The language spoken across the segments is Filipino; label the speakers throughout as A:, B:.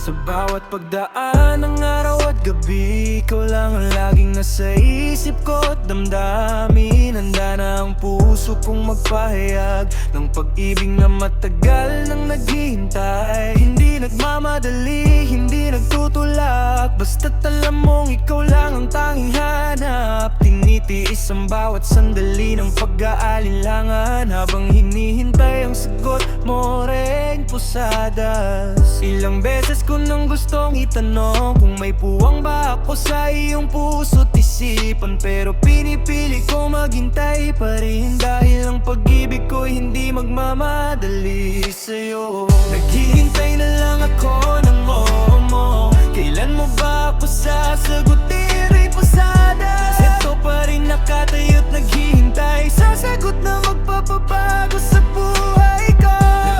A: Sa bawat pagdaan ng araw at gabi, ikaw lang ang laging nasa isip ko at damdamin. Handa na ang puso kong magpahayag ng pag-ibig na matagal nang naghihintay. Hindi nagmamadali, hindi nagtutulak, basta't alam mong ikaw lang ang tanging hanap. Tinitiis ang bawat sandali ng pag-aalinlangan, habang hinihintay ang sagot mo rin pusadas. Ilang beses ko nang gustong itanong kung may puwang ba ako sa iyong puso't isipan, pero pinipili ko maghintay pa rin, dahil ang pag-ibig ko hindi magmamadali sa'yo. Naghihintay na lang ako ng oo mo. Kailan mo ba ako sasagutin, Ray Posadas? Ito pa rin nakatayo't naghihintay sa sagot na magpapabago sa buhay ko.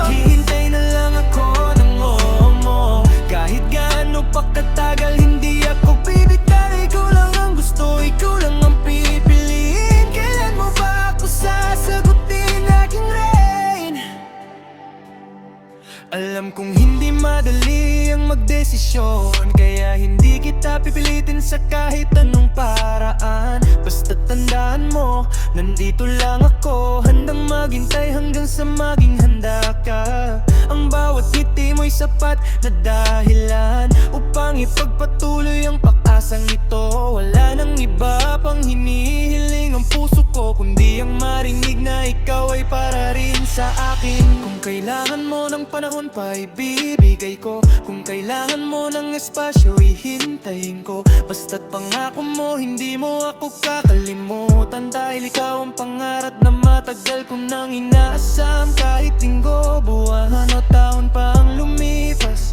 A: Naghihintay na lang ako ng oo mo. Kahit gaano pa katagal, hindi ako bibitaw. Ikaw lang ang gusto, ikaw lang ang pipiliin. Kailan mo ba ako sasagutin, aking Rain? Alam kong hindi madali ang magdesisyon, kaya hindi kita pipilitin sa kahit anong paraan. Basta tandaan mo, nandito lang ako, handang maghintay hanggang sa maging handa ka. Ang bawat ngiti mo'y sapat na dahilan upang ipagpatuloy ang pag-asang ito. Wala nang iba pang hinihiling ang puso ko, kundi ang marinig na ikaw ay para rin sa akin. Kung kailangan mo ng panahon pa, ibibigay ko. Kung kailangan mo ng espasyo, ihintayin ko. Basta't pangako mo, hindi mo ako kakalimutan, dahil ikaw ang pangarap na matagal kong nang inaasam. Kahit linggo, buwan o taon pa ang lumipas,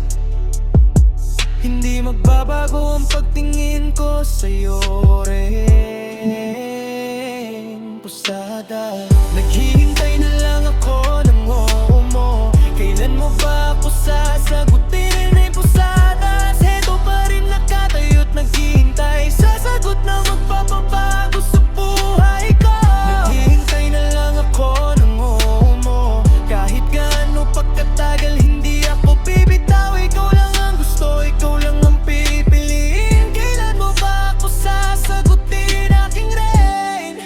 A: hindi magbabago ang pagtingin ko sa'yo, Rain Posadas. Naghihintay na lang ako ng oo mo. Kailan mo ba ako sasagutin, Rain Posadas? Ito pa rin nakatayo't naghihintay sa sagot na magpapabago sa buhay ko. Naghihintay na lang ako ng oo mo. Kahit gaano pagkatagal, hindi ako bibitaw. Ikaw lang ang gusto, ikaw lang ang pipiliin. Kailan mo ba ako sasagutin, aking Rain?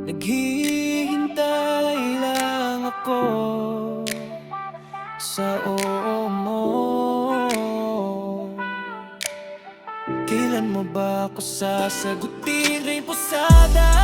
A: Naghihintay lang ako sa oo mo. Kailan mo ba ako sasagutin, Rain Posadas?